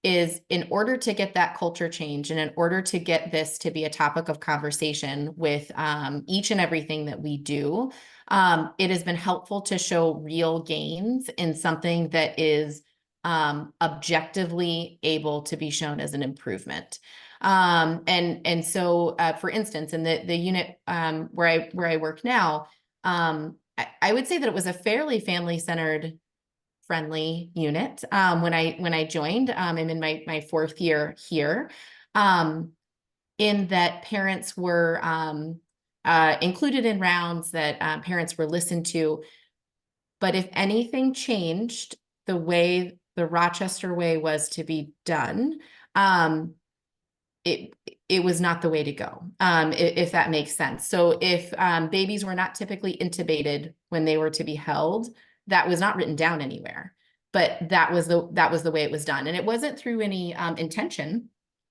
is in order to get that culture change and in order to get this to be a topic of conversation with each and everything that we do, it has been helpful to show real gains in something that is objectively able to be shown as an improvement. And so, for instance, in the unit where I work now, I would say that it was a fairly family-centered friendly unit when I joined. I'm in my fourth year here, in that parents were included in rounds, that parents were listened to. But if anything changed, the way the Rochester way was to be done, it was not the way to go, if that makes sense. So if babies were not typically intubated when they were to be held, that was not written down anywhere, but that was the way it was done. And it wasn't through any intention.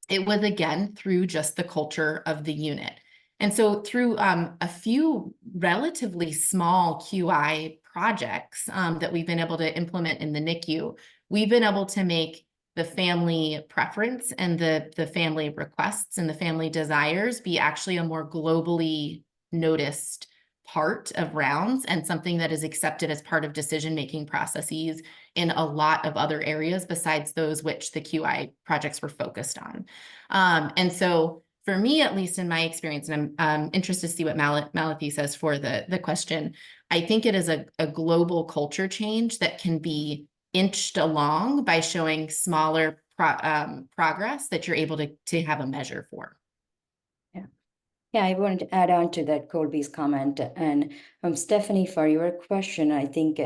It was, again, through just the culture of the unit. And so through a few relatively small QI projects that we've been able to implement in the NICU, we've been able to make the family preference and the family requests and the family desires be actually a more globally noticed part of rounds and something that is accepted as part of decision-making processes in a lot of other areas besides those which the QI projects were focused on. And so for me, at least in my experience, and I'm interested to see what Malathi says for the question, I think it is a global culture change that can be inched along by showing smaller progress that you're able to have a measure for. Yeah, I wanted to add on to that Colby's comment. And Stephanie, for your question, I think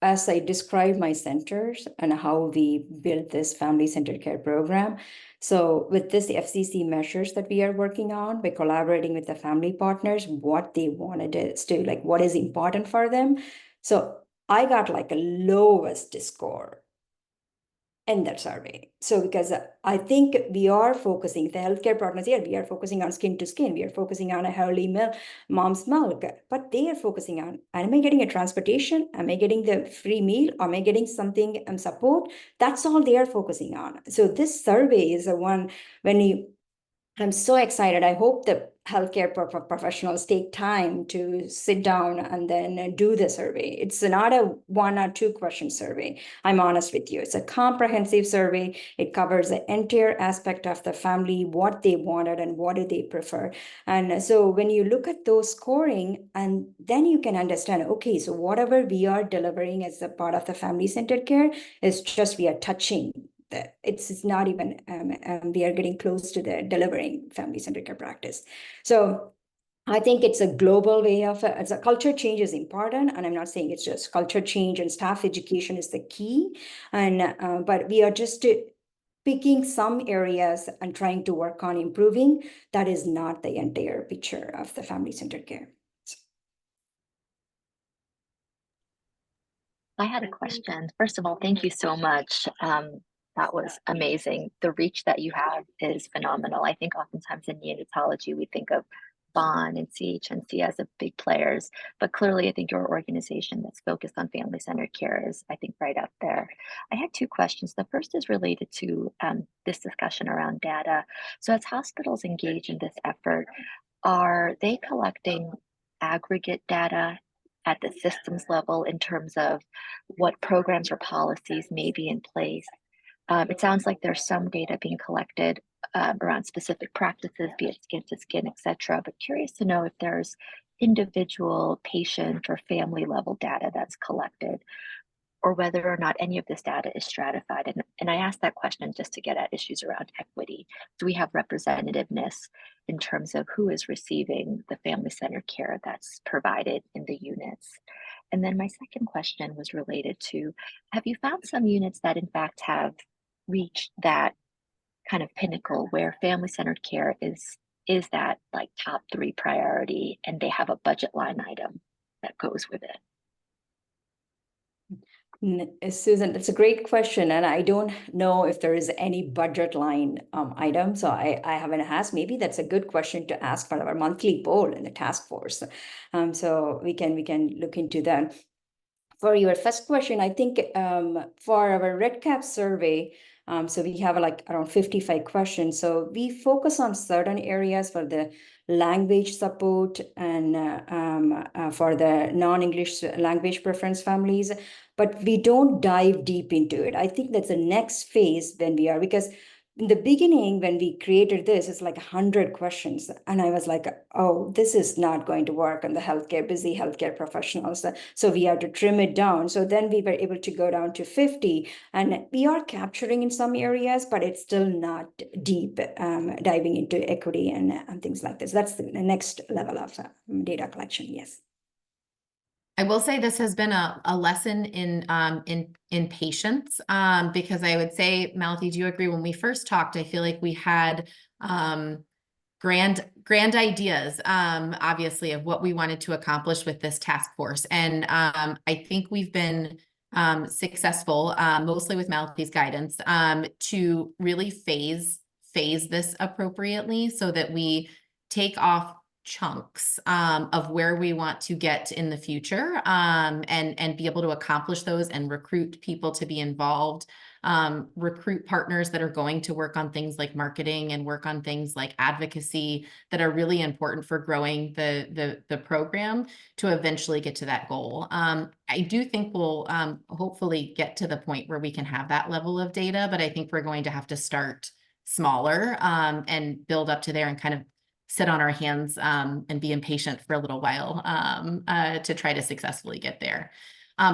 as I describe my centers and how we built this family-centered care program, so with this FCC measures that we are working on, by collaborating with the family partners, what they wanted us to, like what is important for them. So I got like a lowest score in that survey. So because I think we are focusing, the healthcare partners here, we are focusing on skin to skin, we are focusing on a healthy mom's milk, but they are focusing on, am I getting a transportation? Am I getting the free meal? Am I getting something support? That's all they are focusing on. So this survey is the one I'm so excited. I hope the healthcare professionals take time to sit down and then do the survey. It's not a 1 or 2 question survey. I'm honest with you. It's a comprehensive survey. It covers the entire aspect of the family, what they wanted and what do they prefer. And so when you look at those scoring, and then you can understand, okay, so whatever we are delivering as a part of the family-centered care is just we are touching. It's not even we are getting close to the delivering family-centered care practice. So I think it's a global way of it's a culture change is important, and I'm not saying it's just culture change and staff education is the key, and but we are just picking some areas and trying to work on improving. That is not the entire picture of the family-centered care. I had a question. First of all, thank you so much. That was amazing. The reach that you have is phenomenal. I think oftentimes in neonatology, we think of Bond and CHNC as the big players, but clearly I think your organization that's focused on family-centered care is, I think, right up there. I had 2 questions. The first is related to this discussion around data. So as hospitals engage in this effort, are they collecting aggregate data at the systems level in terms of what programs or policies may be in place? It sounds like there's some data being collected around specific practices, be it skin to skin, et cetera, but curious to know if there's individual patient or family level data that's collected, or whether or not any of this data is stratified. And I asked that question just to get at issues around equity. Do we have representativeness in terms of who is receiving the family-centered care that's provided in the units? And then my second question was related to, have you found some units that in fact have reached that kind of pinnacle where family-centered care is that like top 3 priority, and they have a budget line item that goes with it? Susan, that's a great question, and I don't know if there is any budget line item, so I haven't asked. Maybe that's a good question to ask for our monthly poll in the task force. So we can look into that. For your first question, I think for our REDCap survey, so we have like around 55 questions. So we focus on certain areas for the language support and for the non-English language preference families, but we don't dive deep into it. I think that's the next phase when we are, because in the beginning, when we created this, it's like 100 questions. And I was like, oh, this is not going to work on the busy healthcare professionals. So we have to trim it down. So then we were able to go down to 50. And we are capturing in some areas, but it's still not deep diving into equity and things like this. That's the next level of data collection, yes. I will say this has been a lesson in patience, because I would say, Malathi, do you agree? When we first talked, I feel like we had grand ideas, obviously, of what we wanted to accomplish with this task force, and I think we've been successful, mostly with Malathi's guidance, to really phase this appropriately so that we take off chunks of where we want to get in the future, and be able to accomplish those and recruit people to be involved, recruit partners that are going to work on things like marketing and work on things like advocacy that are really important for growing the program to eventually get to that goal. I do think we'll hopefully get to the point where we can have that level of data, but I think we're going to have to start smaller and build up to there and kind of sit on our hands and be impatient for a little while to try to successfully get there.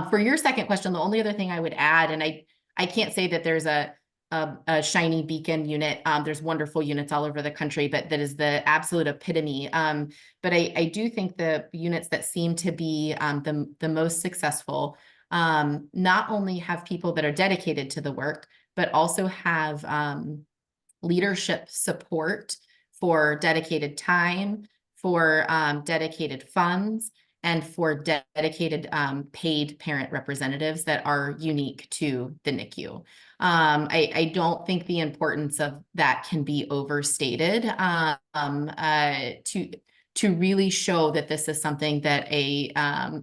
For your second question, the only other thing I would add, and I can't say that there's a shiny beacon unit. There's wonderful units all over the country, but that is the absolute epitome. But I do think the units that seem to be the most successful not only have people that are dedicated to the work, but also have leadership support for dedicated time, for dedicated funds, and for dedicated paid parent representatives that are unique to the NICU. I don't think the importance of that can be overstated to really show that this is something that a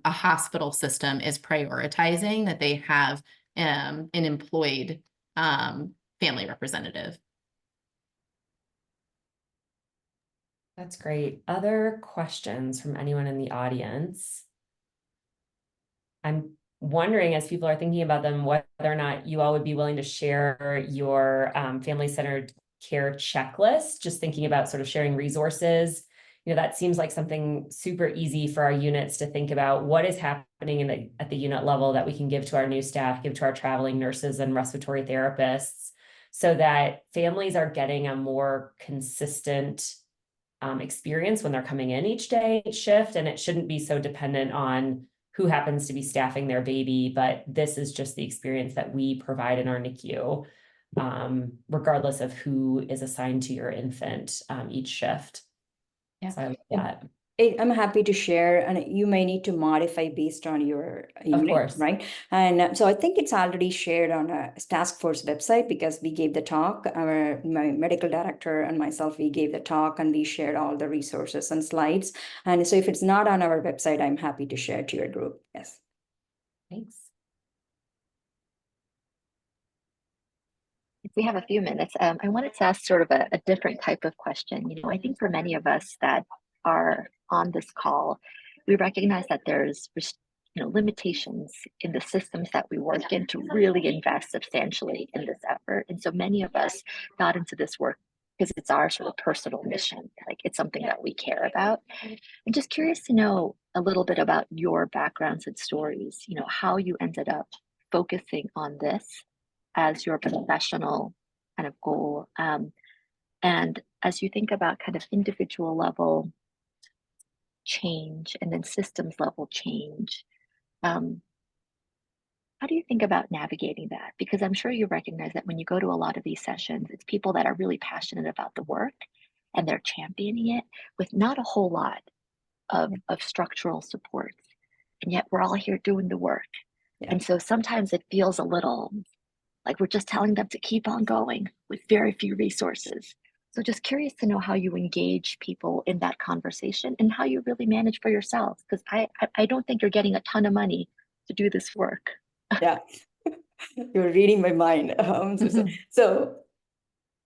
hospital system is prioritizing, that they have an employed family representative. That's great. Other questions from anyone in the audience? I'm wondering, as people are thinking about them, whether or not you all would be willing to share your family-centered care checklist, just thinking about sort of sharing resources. You know, that seems like something super easy for our units to think about. What is happening at the unit level that we can give to our new staff, give to our traveling nurses and respiratory therapists, so that families are getting a more consistent experience when they're coming in each day, each shift, and it shouldn't be so dependent on who happens to be staffing their baby, but this is just the experience that we provide in our NICU, regardless of who is assigned to your infant each shift. Yeah. So I like that. I'm happy to share, and you may need to modify based on your unit, course. right? And so I think it's already shared on a Taskforce website because we gave the talk. My medical director and myself, we gave the talk and we shared all the resources and slides. And so if it's not on our website, I'm happy to share to your group. Yes. Thanks. If we have a few minutes, I wanted to ask sort of a different type of question. You know, I think for many of us that are on this call, we recognize that there's limitations in the systems that we work in to really invest substantially in this effort. And so many of us got into this work because it's our sort of personal mission, like it's something that we care about. I'm just curious to know a little bit about your backgrounds and stories, you know, how you ended up focusing on this as your professional kind of goal. And as you think about kind of individual level change and then systems level change, how do you think about navigating that? Because I'm sure you recognize that when you go to a lot of these sessions, it's people that are really passionate about the work and they're championing it with not a whole lot of structural supports. And yet we're all here doing the work. Yeah. And so sometimes it feels a little like we're just telling them to keep on going with very few resources. So just curious to know how you engage people in that conversation and how you really manage for yourselves. Because I don't think you're getting a ton of money to do this work. Yeah. You're reading my mind. So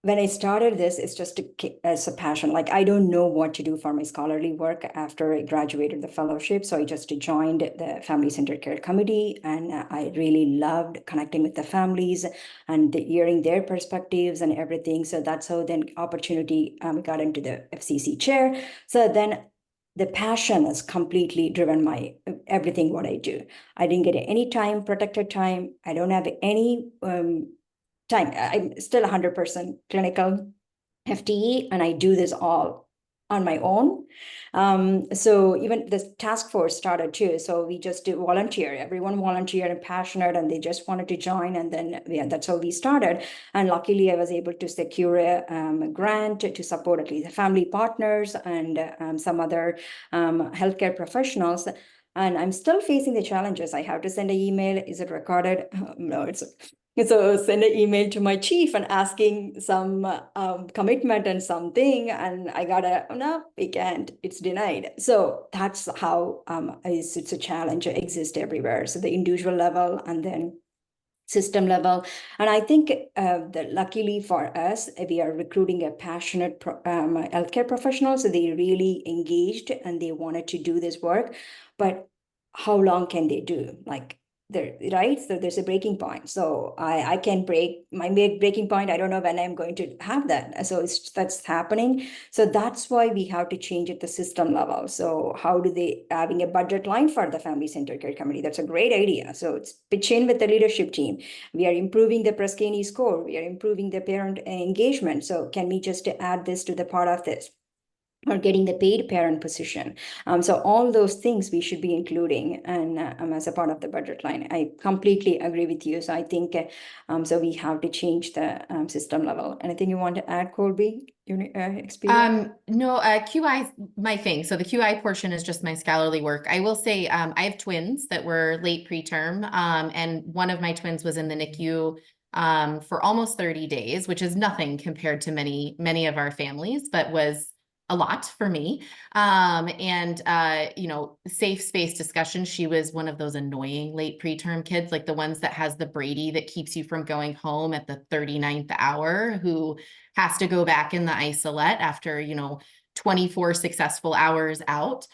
when I started this, it's just as a passion. Like, I don't know what to do for my scholarly work after I graduated the fellowship. So I just joined the Family Centered Care Committee, and I really loved connecting with the families and hearing their perspectives and everything. So that's how then opportunity got into the FCC chair. So then the passion has completely driven my everything what I do. I didn't get any time, protected time. I don't have any time. I'm still 100% clinical FTE, and I do this all on my own. So even this task force started too. So we just do volunteer. Everyone volunteered and passionate, and they just wanted to join. And then that's how we started. And luckily, I was able to secure a grant to support at least the family partners and some other healthcare professionals. And I'm still facing the challenges. I have to send an email. Is it recorded? No, it's. So send an email to my chief and asking some commitment and something, and I got no, we can't, it's denied. So that's how it's a challenge exists everywhere. So the individual level and then system level. And I think that luckily for us, we are recruiting a passionate healthcare professionals. So they really engaged and they wanted to do this work, but how long can they do? Like, right? So there's a breaking point. So I can break my breaking point. I don't know when I'm going to have that. So that's happening. So that's why we have to change at the system level. So how do they having a budget line for the Family Centered Care Committee? That's a great idea. So it's pitch in with the leadership team. We are improving the Press-Ganey score. We are improving the parent engagement. So can we just add this to the part of this? or getting the paid parent position. So all those things we should be including and as a part of the budget line. I completely agree with you. So I think so we have to change the system level. Anything you want to add, Colby? Experience? No, QI is my thing. So the QI portion is just my scholarly work. I will say I have twins that were late preterm, and one of my twins was in the NICU for almost 30 days, which is nothing compared to many of our families, but was a lot for me. You know, safe space discussion. She was one of those annoying late preterm kids, like the ones that has the Brady that keeps you from going home at the 39th hour, who has to go back in the isolette after, you know, 24 successful hours out,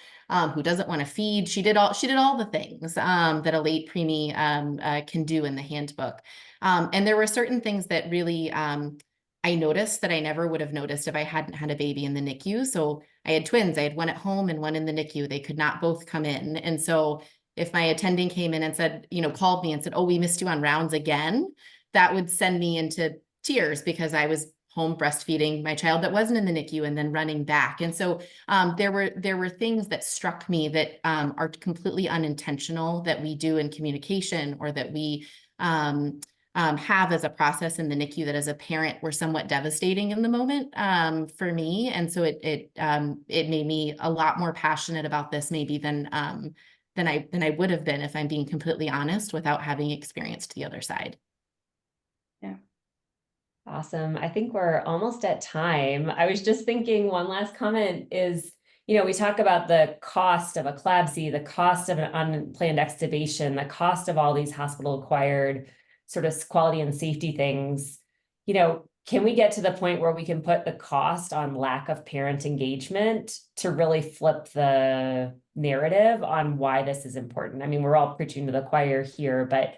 who doesn't want to feed. She did all the things that a late preemie can do in the handbook. And there were certain things that really I noticed that I never would have noticed if I hadn't had a baby in the NICU. So I had twins. I had one at home and one in the NICU. They could not both come in. And so if my attending came in and said, you know, called me and said, oh, we missed you on rounds again, that would send me into tears because I was home breastfeeding my child that wasn't in the NICU and then running back. And so there were things that struck me that are completely unintentional that we do in communication, or that we have as a process in the NICU that as a parent were somewhat devastating in the moment for me. And so it made me a lot more passionate about this maybe than I would have been, if I'm being completely honest, without having experienced the other side. Yeah. Awesome. I think we're almost at time. I was just thinking one last comment is, you know, we talk about the cost of a CLABSI, the cost of an unplanned extubation, the cost of all these hospital acquired sort of quality and safety things. You know, can we get to the point where we can put the cost on lack of parent engagement to really flip the narrative on why this is important? I mean, we're all preaching to the choir here, but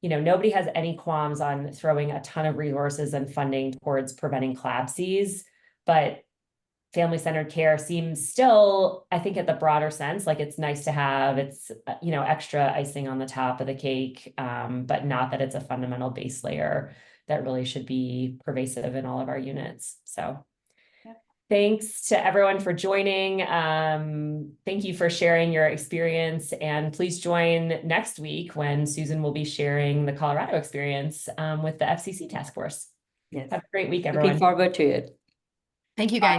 you know, nobody has any qualms on throwing a ton of resources and funding towards preventing CLABSIs, but family-centered care seems still, I think, at the broader sense, like it's nice to have, it's, you know, extra icing on the top of the cake, but not that it's a fundamental base layer that really should be pervasive in all of our units. So thanks to everyone for joining. Thank you for sharing your experience, and please join next week when Susan will be sharing the Colorado experience with the FCC task force. Yes. Have a great week, everyone. Looking forward to it. Thank you, guys.